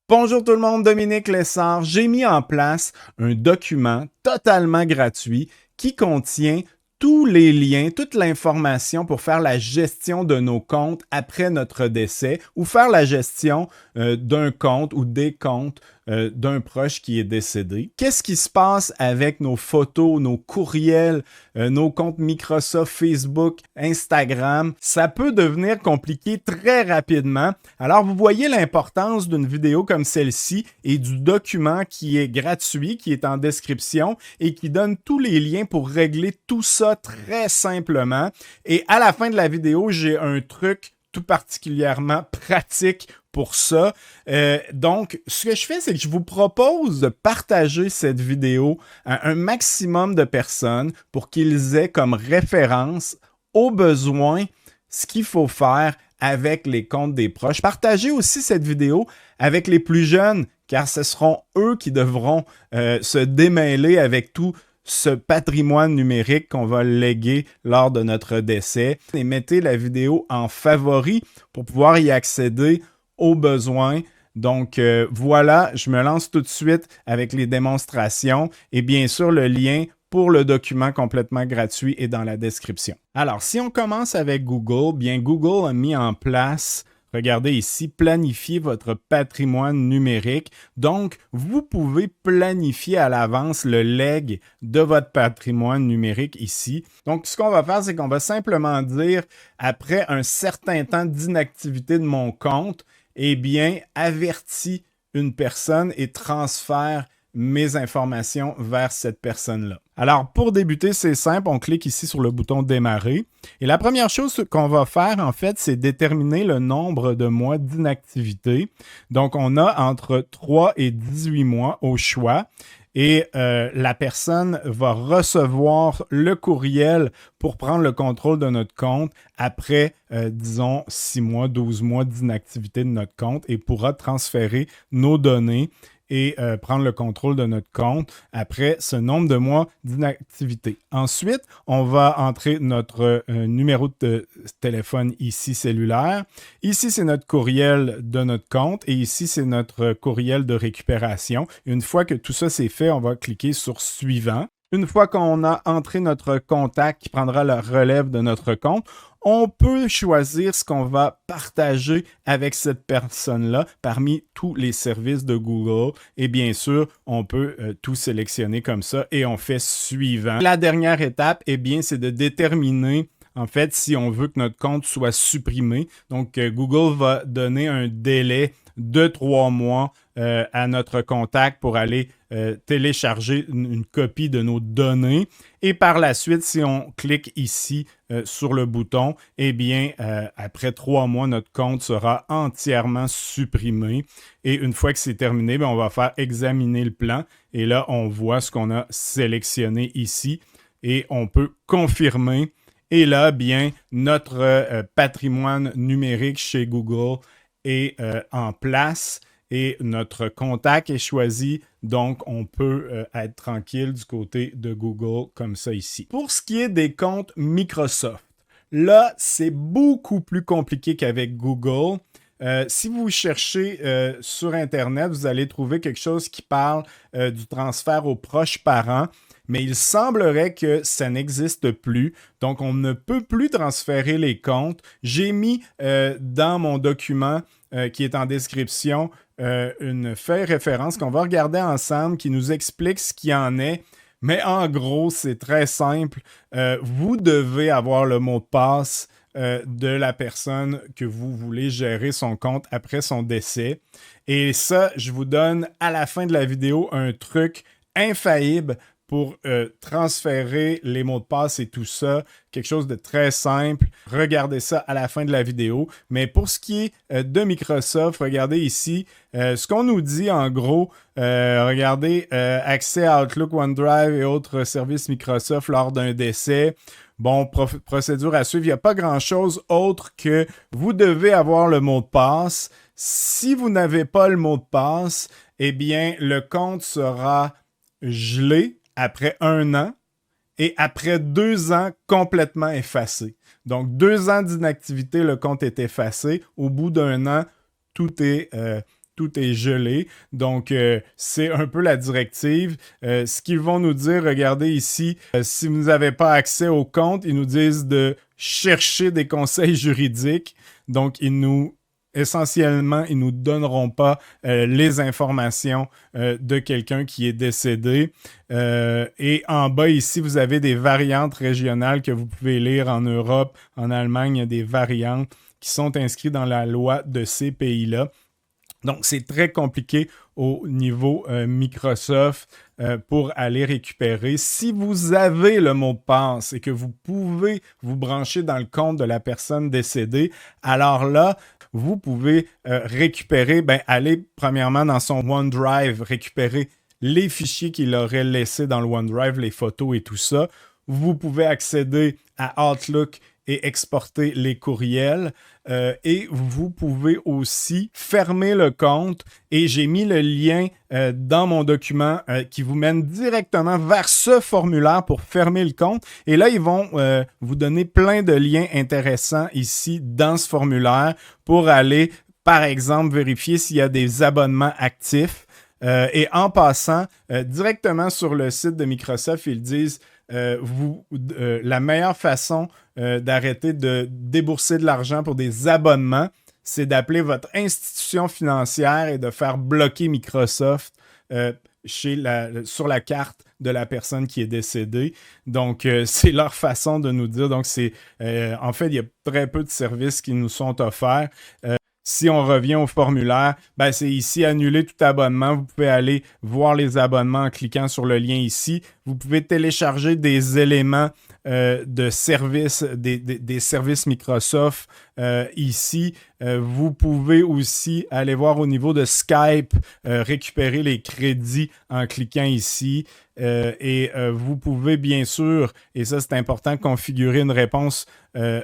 Bonjour tout le monde, Dominique Lessard. J'ai mis en place un document totalement gratuit qui contient tous les liens, toute l'information pour faire la gestion de nos comptes après notre décès ou faire la gestion d'un compte ou des comptes d'un proche qui est décédé. Qu'est-ce qui se passe avec nos photos, nos courriels, nos comptes Microsoft, Facebook, Instagram? Ça peut devenir compliqué très rapidement. Alors, vous voyez l'importance d'une vidéo comme celle-ci et du document qui est gratuit, qui est en description et qui donne tous les liens pour régler tout ça très simplement. Et à la fin de la vidéo, j'ai un truc tout particulièrement pratique pour ça. Donc, ce que je fais, c'est que je vous propose de partager cette vidéo à un maximum de personnes pour qu'ils aient comme référence, au besoin, ce qu'il faut faire avec les comptes des proches. Partagez aussi cette vidéo avec les plus jeunes, car ce seront eux qui devront se démêler avec tout ce patrimoine numérique qu'on va léguer lors de notre décès. Et mettez la vidéo en favori pour pouvoir y accéder aux besoins. Donc voilà, je me lance tout de suite avec les démonstrations et bien sûr le lien pour le document complètement gratuit est dans la description. Alors, si on commence avec Google, bien Google a mis en place, regardez ici, planifier votre patrimoine numérique. Donc, vous pouvez planifier à l'avance le legs de votre patrimoine numérique ici. Donc, ce qu'on va faire, c'est qu'on va simplement dire, après un certain temps d'inactivité de mon compte, eh bien, avertis une personne et transfère mes informations vers cette personne-là. Alors, pour débuter, c'est simple, on clique ici sur le bouton « Démarrer ». Et la première chose qu'on va faire, en fait, c'est déterminer le nombre de mois d'inactivité. Donc, on a entre 3 et 18 mois au choix. Et la personne va recevoir le courriel pour prendre le contrôle de notre compte après, disons, 6 mois, 12 mois d'inactivité de notre compte et pourra transférer nos données et prendre le contrôle de notre compte après ce nombre de mois d'inactivité. Ensuite, on va entrer notre numéro de téléphone ici cellulaire. Ici, c'est notre courriel de notre compte et ici, c'est notre courriel de récupération. Une fois que tout ça c'est fait, on va cliquer sur « Suivant ». Une fois qu'on a entré notre contact qui prendra la relève de notre compte, on peut choisir ce qu'on va partager avec cette personne-là parmi tous les services de Google. Et bien sûr, on peut tout sélectionner comme ça et on fait suivant. La dernière étape, eh bien, c'est de déterminer en fait si on veut que notre compte soit supprimé. Donc, Google va donner un délai de 3 mois à notre contact pour aller télécharger une copie de nos données. Et par la suite, si on clique ici sur le bouton, eh bien, après 3 mois, notre compte sera entièrement supprimé. Et une fois que c'est terminé, bien, on va faire examiner le plan. Et là, on voit ce qu'on a sélectionné ici. Et on peut confirmer. Et là, bien, notre patrimoine numérique chez Google est en place et notre contact est choisi. Donc, on peut être tranquille du côté de Google comme ça ici. Pour ce qui est des comptes Microsoft, là, c'est beaucoup plus compliqué qu'avec Google. Si vous cherchez sur Internet, vous allez trouver quelque chose qui parle du transfert aux proches parents. Mais il semblerait que ça n'existe plus. Donc, on ne peut plus transférer les comptes. J'ai mis dans mon document qui est en description une feuille référence qu'on va regarder ensemble qui nous explique ce qu'il y en est. Mais en gros, c'est très simple. Vous devez avoir le mot de passe de la personne que vous voulez gérer son compte après son décès. Et ça, je vous donne à la fin de la vidéo un truc infaillible pour transférer les mots de passe et tout ça. Quelque chose de très simple. Regardez ça à la fin de la vidéo. Mais pour ce qui est de Microsoft, regardez ici. Ce qu'on nous dit en gros, regardez, accès à Outlook, OneDrive et autres services Microsoft lors d'un décès. Bon, procédure à suivre. Il n'y a pas grand-chose autre que vous devez avoir le mot de passe. Si vous n'avez pas le mot de passe, eh bien, le compte sera gelé après 1 an et après 2 ans complètement effacé. Donc, 2 ans d'inactivité, le compte est effacé. Au bout d'1 an, tout est tout est gelé. Donc, c'est un peu la directive. Ce qu'ils vont nous dire, regardez ici, si vous n'avez pas accès au compte, ils nous disent de chercher des conseils juridiques. Donc, essentiellement, ils ne nous donneront pas les informations de quelqu'un qui est décédé. Et en bas ici, vous avez des variantes régionales que vous pouvez lire en Europe, en Allemagne, il y a des variantes qui sont inscrites dans la loi de ces pays-là. Donc, c'est très compliqué au niveau Microsoft pour aller récupérer. Si vous avez le mot de passe et que vous pouvez vous brancher dans le compte de la personne décédée, alors là, vous pouvez récupérer, aller premièrement dans son OneDrive, récupérer les fichiers qu'il aurait laissés dans le OneDrive, les photos et tout ça. Vous pouvez accéder à Outlook et exporter les courriels. Et vous pouvez aussi fermer le compte. Et j'ai mis le lien dans mon document qui vous mène directement vers ce formulaire pour fermer le compte. Et là, ils vont vous donner plein de liens intéressants ici dans ce formulaire pour aller, par exemple, vérifier s'il y a des abonnements actifs. Et en passant, directement sur le site de Microsoft, ils disent la meilleure façon d'arrêter de débourser de l'argent pour des abonnements, c'est d'appeler votre institution financière et de faire bloquer Microsoft sur la carte de la personne qui est décédée. Donc, c'est leur façon de nous dire. Donc, en fait, il y a très peu de services qui nous sont offerts. Si on revient au formulaire, c'est ici annuler tout abonnement. Vous pouvez aller voir les abonnements en cliquant sur le lien ici. Vous pouvez télécharger des éléments de services, des services Microsoft ici. Vous pouvez aussi aller voir au niveau de Skype, récupérer les crédits en cliquant ici. Et vous pouvez bien sûr, et ça c'est important, configurer une réponse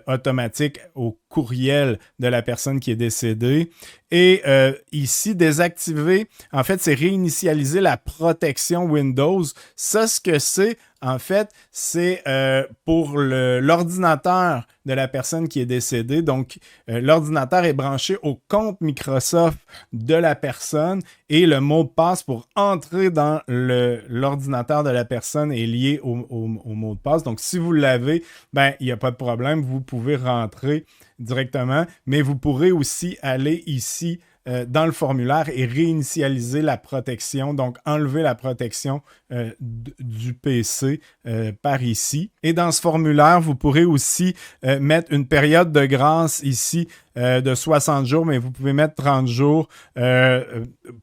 automatique au courriel de la personne qui est décédée. Et ici, désactiver, en fait, c'est réinitialiser la protection Windows. Ça, ce que c'est, en fait, c'est pour l'ordinateur de la personne qui est décédée. Donc, l'ordinateur est branché au compte Microsoft de la personne et le mot de passe pour entrer dans l'ordinateur de la personne est lié au mot de passe. Donc, si vous l'avez, il n'y a pas de problème. Vous pouvez rentrer directement, mais vous pourrez aussi aller ici dans le formulaire et réinitialiser la protection, donc enlever la protection du PC par ici. Et dans ce formulaire, vous pourrez aussi mettre une période de grâce ici de 60 jours, mais vous pouvez mettre 30 jours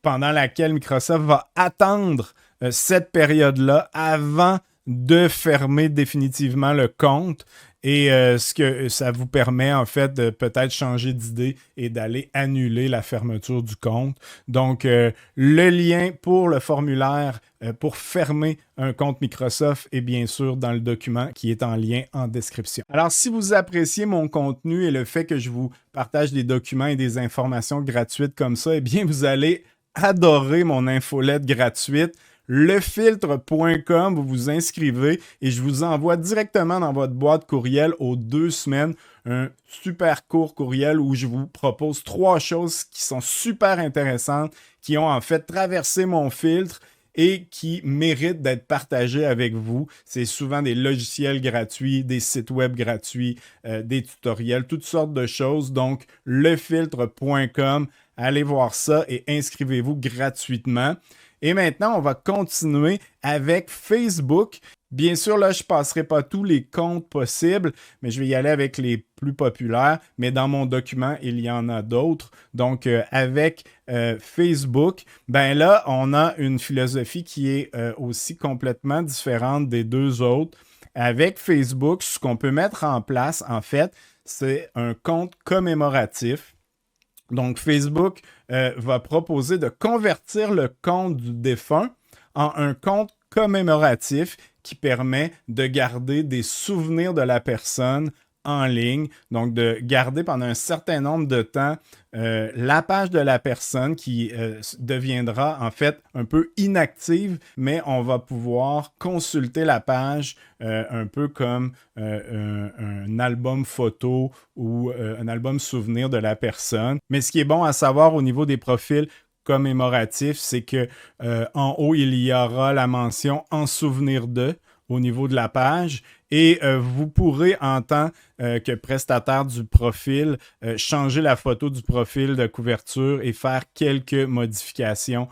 pendant laquelle Microsoft va attendre cette période-là avant de fermer définitivement le compte. Et ce que ça vous permet, en fait, de peut-être changer d'idée et d'aller annuler la fermeture du compte. Donc, le lien pour le formulaire pour fermer un compte Microsoft est bien sûr dans le document qui est en lien en description. Alors, si vous appréciez mon contenu et le fait que je vous partage des documents et des informations gratuites comme ça, eh bien, vous allez adorer mon infolette gratuite. Lefiltre.com, vous vous inscrivez et je vous envoie directement dans votre boîte courriel aux 2 semaines un super court courriel où je vous propose 3 choses qui sont super intéressantes, qui ont en fait traversé mon filtre et qui méritent d'être partagées avec vous. C'est souvent des logiciels gratuits, des sites web gratuits, des tutoriels, toutes sortes de choses. Donc, lefiltre.com, allez voir ça et inscrivez-vous gratuitement. Et maintenant, on va continuer avec Facebook. Bien sûr, là, je ne passerai pas tous les comptes possibles, mais je vais y aller avec les plus populaires. Mais dans mon document, il y en a d'autres. Donc, avec Facebook, là, on a une philosophie qui est aussi complètement différente des deux autres. Avec Facebook, ce qu'on peut mettre en place, en fait, c'est un compte commémoratif. Donc, Facebook va proposer de convertir le compte du défunt en un compte commémoratif qui permet de garder des souvenirs de la personne en ligne, donc de garder pendant un certain nombre de temps la page de la personne qui deviendra en fait un peu inactive, mais on va pouvoir consulter la page un peu comme un album photo ou un album souvenir de la personne. Mais ce qui est bon à savoir au niveau des profils commémoratif, c'est que en haut, il y aura la mention en souvenir de au niveau de la page et vous pourrez en tant que prestataire du profil changer la photo du profil de couverture et faire quelques modifications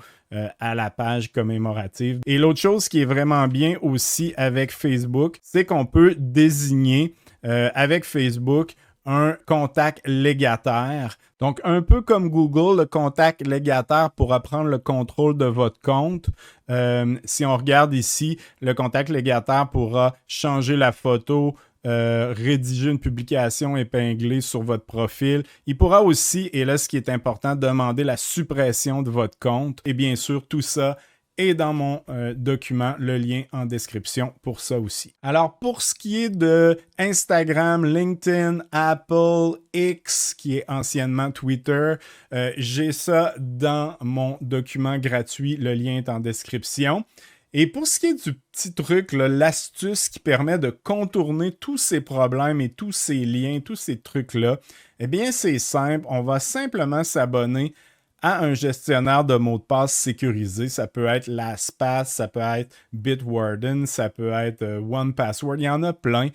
à la page commémorative. Et l'autre chose qui est vraiment bien aussi avec Facebook, c'est qu'on peut désigner avec Facebook un contact légataire. Donc, un peu comme Google, le contact légataire pourra prendre le contrôle de votre compte. Si on regarde ici, le contact légataire pourra changer la photo, rédiger une publication épinglée sur votre profil. Il pourra aussi, et là ce qui est important, demander la suppression de votre compte. Et bien sûr, tout ça est dans mon document, le lien en description pour ça aussi. Alors, pour ce qui est de Instagram, LinkedIn, Apple, X, qui est anciennement Twitter, j'ai ça dans mon document gratuit, le lien est en description. Et pour ce qui est du petit truc, l'astuce qui permet de contourner tous ces problèmes et tous ces liens, tous ces trucs-là, eh bien, c'est simple. On va simplement s'abonner à un gestionnaire de mots de passe sécurisé. Ça peut être LastPass, ça peut être Bitwarden, ça peut être 1Password. Il y en a plein.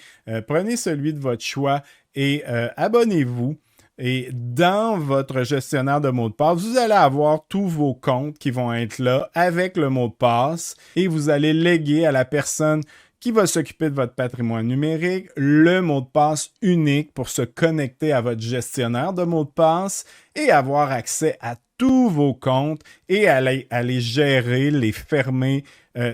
Prenez celui de votre choix et abonnez-vous. Et dans votre gestionnaire de mots de passe, vous allez avoir tous vos comptes qui vont être là avec le mot de passe et vous allez léguer à la personne qui va s'occuper de votre patrimoine numérique le mot de passe unique pour se connecter à votre gestionnaire de mots de passe et avoir accès à tous vos comptes et à les gérer, les fermer,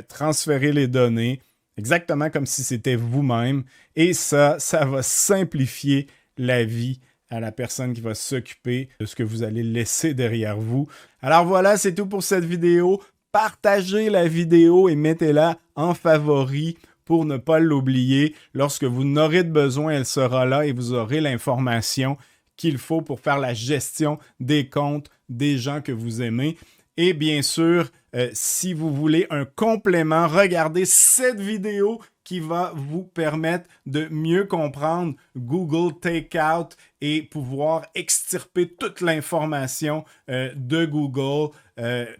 transférer les données, exactement comme si c'était vous-même. Et ça va simplifier la vie à la personne qui va s'occuper de ce que vous allez laisser derrière vous. Alors voilà, c'est tout pour cette vidéo. Partagez la vidéo et mettez-la en favori pour ne pas l'oublier. Lorsque vous n'aurez de besoin, elle sera là et vous aurez l'information qu'il faut pour faire la gestion des comptes des gens que vous aimez. Et bien sûr, si vous voulez un complément, regardez cette vidéo qui va vous permettre de mieux comprendre Google Takeout et pouvoir extirper toute l'information de Google,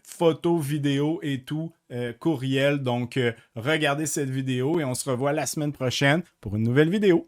photos, vidéos et tout, courriel. Donc, regardez cette vidéo et on se revoit la semaine prochaine pour une nouvelle vidéo.